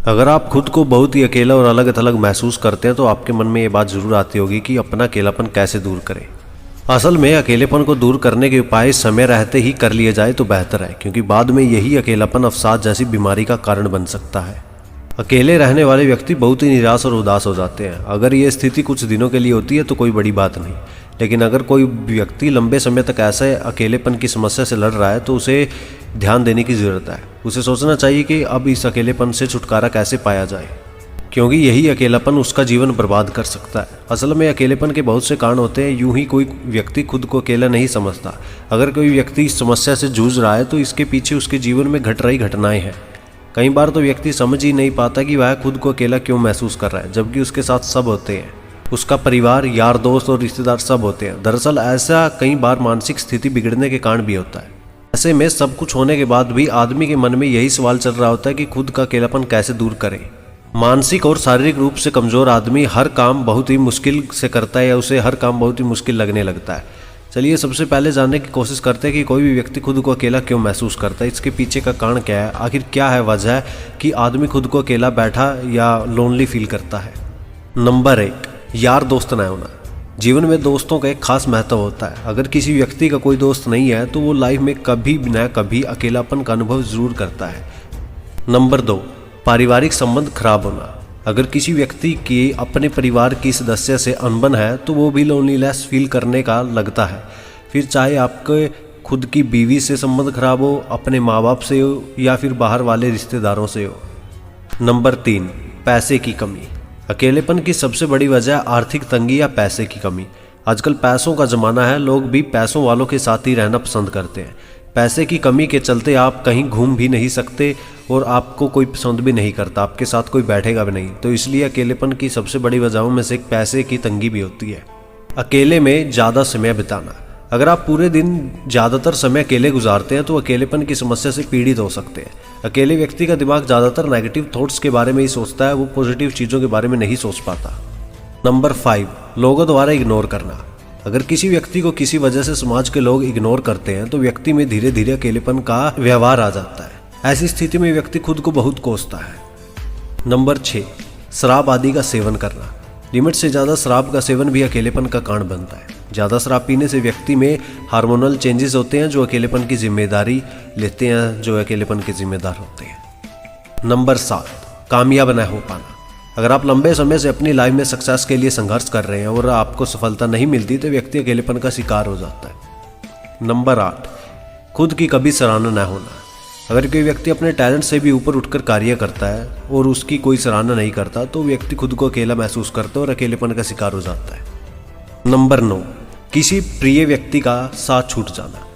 अगर आप खुद को बहुत ही अकेला और अलग थलग महसूस करते हैं तो आपके मन में ये बात जरूर आती होगी कि अपना अकेलापन कैसे दूर करें। असल में अकेलेपन को दूर करने के उपाय समय रहते ही कर लिए जाए तो बेहतर है, क्योंकि बाद में यही अकेलापन अवसाद जैसी बीमारी का कारण बन सकता है। अकेले रहने वाले व्यक्ति बहुत ही निराश और उदास हो जाते हैं। अगर ये स्थिति कुछ दिनों के लिए होती है तो कोई बड़ी बात नहीं, लेकिन अगर कोई व्यक्ति लंबे समय तक ऐसे अकेलेपन की समस्या से लड़ रहा है तो उसे ध्यान देने की ज़रूरत है। उसे सोचना चाहिए कि अब इस अकेलेपन से छुटकारा कैसे पाया जाए, क्योंकि यही अकेलापन उसका जीवन बर्बाद कर सकता है। असल में अकेलेपन के बहुत से कारण होते हैं, यूं ही कोई व्यक्ति खुद को अकेला नहीं समझता। अगर कोई व्यक्ति इस समस्या से जूझ रहा है तो इसके पीछे उसके जीवन में घट रही घटनाएं हैं। कई बार तो व्यक्ति समझ ही नहीं पाता कि वह खुद को अकेला क्यों महसूस कर रहा है, जबकि उसके साथ सब होते हैं। उसका परिवार, यार दोस्त और रिश्तेदार सब होते हैं। दरअसल ऐसा कई बार मानसिक स्थिति बिगड़ने के कारण भी होता है। ऐसे में सब कुछ होने के बाद भी आदमी के मन में यही सवाल चल रहा होता है कि खुद का अकेलापन कैसे दूर करें। मानसिक और शारीरिक रूप से कमजोर आदमी हर काम बहुत ही मुश्किल से करता है या उसे हर काम बहुत ही मुश्किल लगने लगता है। चलिए सबसे पहले जानने की कोशिश करते हैं कि कोई भी व्यक्ति खुद को अकेला क्यों महसूस करता है, इसके पीछे का कारण क्या है, आखिर क्या है वजह कि आदमी खुद को अकेला बैठा या लोनली फील करता है। नंबर 1, यार दोस्त न होना। जीवन में दोस्तों का एक खास महत्व होता है। अगर किसी व्यक्ति का कोई दोस्त नहीं है तो वो लाइफ में कभी न कभी अकेलापन का अनुभव जरूर करता है। नंबर 2, पारिवारिक संबंध खराब होना। अगर किसी व्यक्ति की अपने परिवार की सदस्य से अनबन है तो वो भी लोनलीनेस फील करने का लगता है, फिर चाहे आपके खुद की बीवी से संबंध खराब हो, अपने माँ बाप से हो या फिर बाहर वाले रिश्तेदारों से हो। नंबर 3, पैसे की कमी। अकेलेपन की सबसे बड़ी वजह आर्थिक तंगी या पैसे की कमी। आजकल पैसों का ज़माना है, लोग भी पैसों वालों के साथ ही रहना पसंद करते हैं। पैसे की कमी के चलते आप कहीं घूम भी नहीं सकते और आपको कोई पसंद भी नहीं करता, आपके साथ कोई बैठेगा भी नहीं। तो इसलिए अकेलेपन की सबसे बड़ी वजहों में से एक पैसे की तंगी भी होती है। अकेले में ज़्यादा समय बिताना। अगर आप पूरे दिन ज़्यादातर समय अकेले गुजारते हैं तो अकेलेपन की समस्या से पीड़ित हो सकते हैं। अकेले व्यक्ति का दिमाग ज़्यादातर नेगेटिव थॉट्स के बारे में ही सोचता है, वो पॉजिटिव चीज़ों के बारे में नहीं सोच पाता। नंबर 5, लोगों द्वारा इग्नोर करना। अगर किसी व्यक्ति को किसी वजह से समाज के लोग इग्नोर करते हैं तो व्यक्ति में धीरे धीरे अकेलेपन का व्यवहार आ जाता है। ऐसी स्थिति में व्यक्ति खुद को बहुत कोसता है। नंबर 6, शराब आदि का सेवन करना। लिमिट से ज़्यादा शराब का सेवन भी अकेलेपन का कारण बनता है। ज़्यादा शराब पीने से व्यक्ति में हार्मोनल चेंजेस होते हैं जो अकेलेपन की जिम्मेदारी लेते हैं, जो अकेलेपन के जिम्मेदार होते हैं। नंबर 7, कामयाब न हो पाना। अगर आप लंबे समय से अपनी लाइफ में सक्सेस के लिए संघर्ष कर रहे हैं और आपको सफलता नहीं मिलती तो व्यक्ति अकेलेपन का शिकार हो जाता है। नंबर 8, खुद की कभी सराहना न होना। अगर कोई व्यक्ति अपने टैलेंट से भी ऊपर उठकर कार्य करता है और उसकी कोई सराहना नहीं करता तो व्यक्ति खुद को अकेला महसूस करता है और अकेलेपन का शिकार हो जाता है। नंबर 9, किसी प्रिय व्यक्ति का साथ छूट जाना।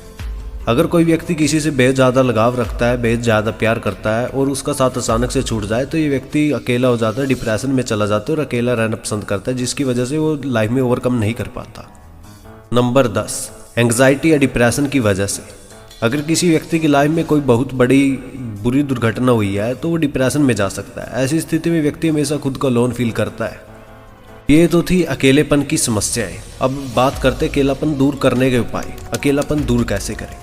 अगर कोई व्यक्ति किसी से बेहद ज़्यादा लगाव रखता है, बेहद ज़्यादा प्यार करता है और उसका साथ अचानक से छूट जाए तो ये व्यक्ति अकेला हो जाता है, डिप्रेशन में चला जाता है और अकेला रहना पसंद करता है, जिसकी वजह से वो लाइफ में ओवरकम नहीं कर पाता। नंबर 10, एंग्जाइटी या डिप्रेशन की वजह से। अगर किसी व्यक्ति की लाइफ में कोई बहुत बड़ी बुरी दुर्घटना हुई है तो वो डिप्रेशन में जा सकता है। ऐसी स्थिति में व्यक्ति हमेशा खुद को लोन फील करता है। ये तो थी अकेलेपन की समस्याएं। अब बात करते अकेलापन दूर करने के उपाय। अकेलापन दूर कैसे करें।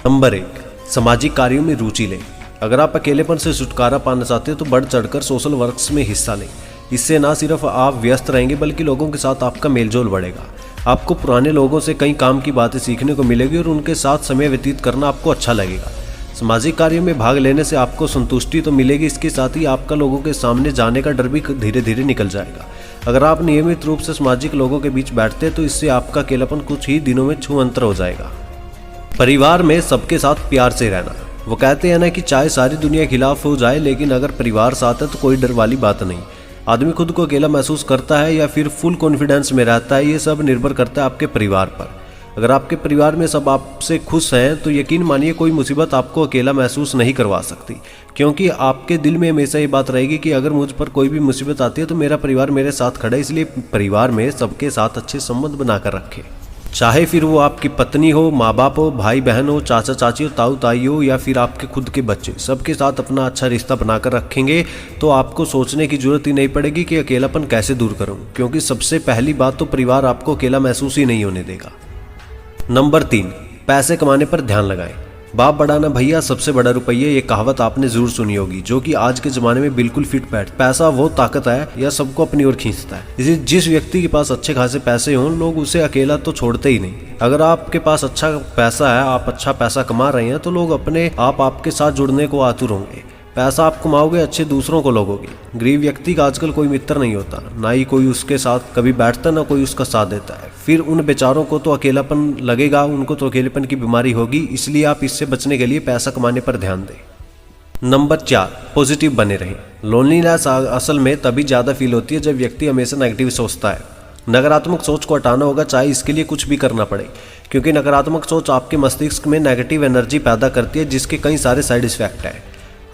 नंबर 1, सामाजिक कार्यों में रुचि लें। अगर आप अकेलेपन से छुटकारा पाना चाहते हो तो बढ़ चढ़कर सोशल वर्क्स में हिस्सा लें। इससे ना सिर्फ आप व्यस्त रहेंगे बल्कि लोगों के साथ आपका मेलजोल बढ़ेगा। आपको पुराने लोगों से कई काम की बातें सीखने को मिलेगी और उनके साथ समय व्यतीत करना आपको अच्छा लगेगा। सामाजिक कार्यों में भाग लेने से आपको संतुष्टि तो मिलेगी, इसके साथ ही आपका लोगों के सामने जाने का डर भी धीरे धीरे निकल जाएगा। अगर आप नियमित रूप से सामाजिक लोगों के बीच बैठते हैं तो इससे आपका अकेलापन कुछ ही दिनों में छूमंतर हो जाएगा। परिवार में सबके साथ प्यार से रहना। वो कहते हैं ना कि चाहे सारी दुनिया खिलाफ हो जाए लेकिन अगर परिवार साथ है तो कोई डर वाली बात नहीं। आदमी खुद को अकेला महसूस करता है या फिर फुल कॉन्फिडेंस में रहता है, ये सब निर्भर करता है आपके परिवार पर। अगर आपके परिवार में सब आपसे खुश हैं तो यकीन मानिए कोई मुसीबत आपको अकेला महसूस नहीं करवा सकती, क्योंकि आपके दिल में हमेशा ये बात रहेगी कि अगर मुझ पर कोई भी मुसीबत आती है तो मेरा परिवार मेरे साथ खड़ा है। इसलिए परिवार में सबके साथ अच्छे संबंध बनाकर रखें, चाहे फिर वो आपकी पत्नी हो, माँ बाप हो, भाई बहन हो, चाचा चाची हो, ताऊ ताई हो या फिर आपके खुद के बच्चे। सबके साथ अपना अच्छा रिश्ता बनाकर रखेंगे तो आपको सोचने की जरूरत ही नहीं पड़ेगी कि अकेलापन कैसे दूर करूं, क्योंकि सबसे पहली बात तो परिवार आपको अकेला महसूस ही नहीं होने देगा। नंबर 3, पैसे कमाने पर ध्यान लगाएं। बाप बड़ा ना भैया सबसे बड़ा रुपया, ये कहावत आपने जरूर सुनी होगी, जो कि आज के जमाने में बिल्कुल फिट बैठ। पैसा वो ताकत है यह सबको अपनी ओर खींचता है। इसी जिस व्यक्ति के पास अच्छे खासे पैसे हों, लोग उसे अकेला तो छोड़ते ही नहीं। अगर आपके पास अच्छा पैसा है, आप अच्छा पैसा कमा रहे हैं, तो लोग अपने आप आपके साथ जुड़ने को आतुर होंगे। पैसा आप कमाओगे, अच्छे दूसरों को लगोगे। गरीब व्यक्ति का आजकल कोई मित्र नहीं होता, ना ही कोई उसके साथ कभी बैठता, ना कोई उसका साथ देता है। फिर उन बेचारों को तो अकेलापन लगेगा, उनको तो अकेलेपन की बीमारी होगी। इसलिए आप इससे बचने के लिए पैसा कमाने पर ध्यान दें। नंबर 4, पॉजिटिव बने रहें। लोनलीनेस असल में तभी ज़्यादा फील होती है जब व्यक्ति हमेशा नेगेटिव सोचता है। नकारात्मक सोच को हटाना होगा, चाहे इसके लिए कुछ भी करना पड़े, क्योंकि नकारात्मक सोच आपके मस्तिष्क में नेगेटिव एनर्जी पैदा करती है, जिसके कई सारे साइड इफेक्ट हैं।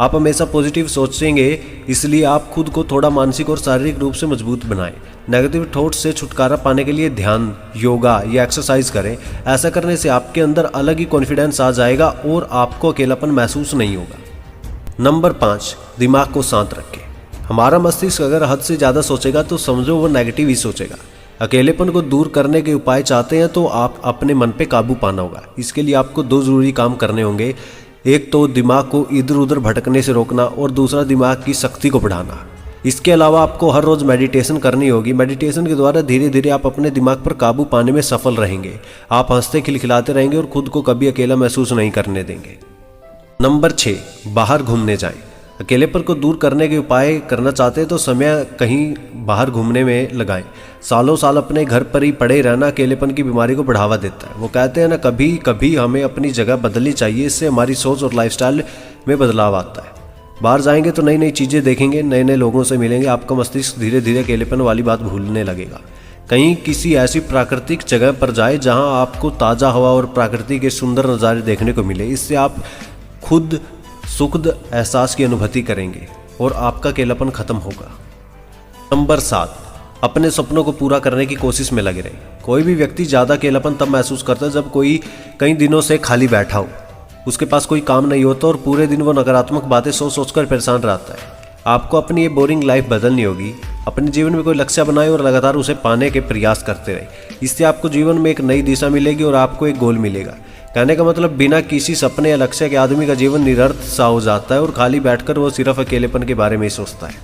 आप हमेशा पॉजिटिव सोचेंगे, इसलिए आप खुद को थोड़ा मानसिक और शारीरिक रूप से मजबूत बनाएं। नेगेटिव थॉट्स से छुटकारा पाने के लिए ध्यान, योगा या एक्सरसाइज करें। ऐसा करने से आपके अंदर अलग ही कॉन्फिडेंस आ जाएगा और आपको अकेलापन महसूस नहीं होगा। नंबर 5, दिमाग को शांत रखें। हमारा मस्तिष्क अगर हद से ज़्यादा सोचेगा तो समझो वो नेगेटिव ही सोचेगा। अकेलेपन को दूर करने के उपाय चाहते हैं तो आप अपने मन पे काबू पाना होगा। इसके लिए आपको 2 जरूरी काम करने होंगे। एक तो दिमाग को इधर उधर भटकने से रोकना और दूसरा दिमाग की शक्ति को बढ़ाना। इसके अलावा आपको हर रोज़ मेडिटेशन करनी होगी। मेडिटेशन के द्वारा धीरे धीरे आप अपने दिमाग पर काबू पाने में सफल रहेंगे। आप हंसते खिलखिलाते रहेंगे और खुद को कभी अकेला महसूस नहीं करने देंगे। नंबर 6, बाहर घूमने जाएं। अकेलेपन को दूर करने के उपाय करना चाहते हैं तो समय कहीं बाहर घूमने में लगाएं। सालों साल अपने घर पर ही पड़े रहना अकेलेपन की बीमारी को बढ़ावा देता है। वो कहते हैं ना, कभी कभी हमें अपनी जगह बदलनी चाहिए, इससे हमारी सोच और लाइफस्टाइल में बदलाव आता है। बाहर जाएंगे तो नई नई चीज़ें देखेंगे, नए नए लोगों से मिलेंगे। आपका मस्तिष्क धीरे धीरे अकेलेपन वाली बात भूलने लगेगा। कहीं किसी ऐसी प्राकृतिक जगह पर जाए जहां आपको ताज़ा हवा और प्रकृति के सुंदर नज़ारे देखने को मिले। इससे आप खुद सुखद एहसास की अनुभूति करेंगे और आपका अकेलापन खत्म होगा। नंबर 7, अपने सपनों को पूरा करने की कोशिश में लगे रहें। कोई भी व्यक्ति ज़्यादा अकेलापन तब महसूस करता है जब कोई कई दिनों से खाली बैठा हो, उसके पास कोई काम नहीं होता और पूरे दिन वो नकारात्मक बातें सोच सोचकर परेशान रहता है। आपको अपनी ये बोरिंग लाइफ बदलनी होगी। अपने जीवन में कोई लक्ष्य बनाए और लगातार उसे पाने के प्रयास करते रहे। इससे आपको जीवन में एक नई दिशा मिलेगी और आपको एक गोल मिलेगा। कहने का मतलब, बिना किसी सपने या लक्ष्य के आदमी का जीवन निरर्थ सा हो जाता है और खाली बैठकर वो सिर्फ अकेलेपन के बारे में ही सोचता है।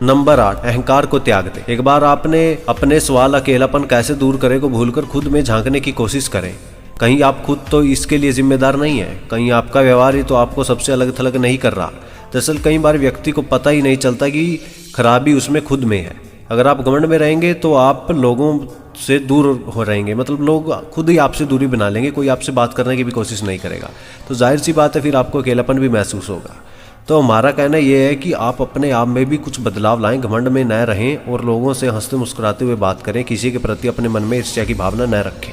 नंबर 8, अहंकार को त्याग दें। एक बार आपने अपने सवाल अकेलापन कैसे दूर करें को भूलकर खुद में झांकने की कोशिश करें। कहीं आप खुद तो इसके लिए जिम्मेदार नहीं है, कहीं आपका व्यवहार ही तो आपको सबसे अलग थलग नहीं कर रहा। दरअसल कई बार व्यक्ति को पता ही नहीं चलता कि खराबी उसमें खुद में है। अगर आप घमंड में रहेंगे तो आप लोगों से दूर हो रहेंगे, मतलब लोग खुद ही आपसे दूरी बना लेंगे, कोई आपसे बात करने की भी कोशिश नहीं करेगा। तो जाहिर सी बात है फिर आपको अकेलापन भी महसूस होगा। तो हमारा कहना यह है कि आप अपने आप में भी कुछ बदलाव लाएं, घमंड में न रहें और लोगों से हंसते मुस्कुराते हुए बात करें। किसी के प्रति अपने मन में ईर्ष्या की भावना न रखें।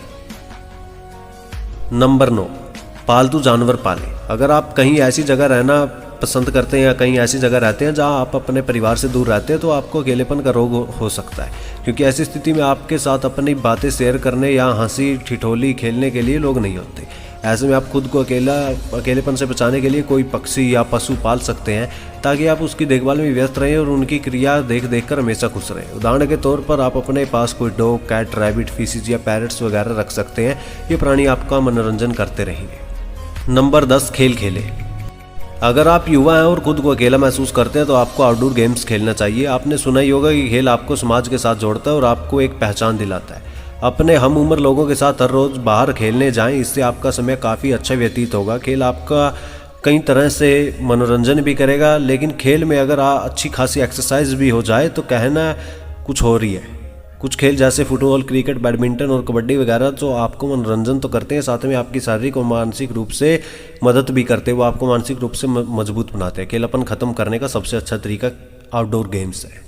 नंबर 9, पालतू जानवर पालें। अगर आप कहीं ऐसी जगह रहना पसंद करते हैं या कहीं ऐसी जगह रहते हैं जहां आप अपने परिवार से दूर रहते हैं तो आपको अकेलेपन का रोग हो सकता है, क्योंकि ऐसी स्थिति में आपके साथ अपनी बातें शेयर करने या हंसी ठिठोली खेलने के लिए लोग नहीं होते। ऐसे में आप खुद को अकेलेपन से बचाने के लिए कोई पक्षी या पशु पाल सकते हैं ताकि आप उसकी देखभाल में व्यस्त रहें और उनकी क्रिया देख देख कर हमेशा खुश रहें। उदाहरण के तौर पर आप अपने पास कोई डॉग, कैट, रैबिट, फिशेज या पैरट्स वगैरह रख सकते हैं। ये प्राणी आपका मनोरंजन करते रहेंगे। नंबर 10, खेल खेलें। अगर आप युवा हैं और खुद को अकेला महसूस करते हैं तो आपको आउटडोर गेम्स खेलना चाहिए। आपने सुना ही होगा कि खेल आपको समाज के साथ जोड़ता है और आपको एक पहचान दिलाता है। अपने हम उम्र लोगों के साथ हर रोज़ बाहर खेलने जाएं, इससे आपका समय काफ़ी अच्छा व्यतीत होगा। खेल आपका कई तरह से मनोरंजन भी करेगा, लेकिन खेल में अगर अच्छी खासी एक्सरसाइज भी हो जाए तो कहना कुछ हो रही है। कुछ खेल जैसे फुटबॉल, क्रिकेट, बैडमिंटन और कबड्डी वगैरह जो आपको मनोरंजन तो करते हैं, साथ में आपकी शारीरिक और मानसिक रूप से मदद भी करते हैं। वो आपको मानसिक रूप से मजबूत बनाते हैं। अकेलापन खत्म करने का सबसे अच्छा तरीका आउटडोर गेम्स है।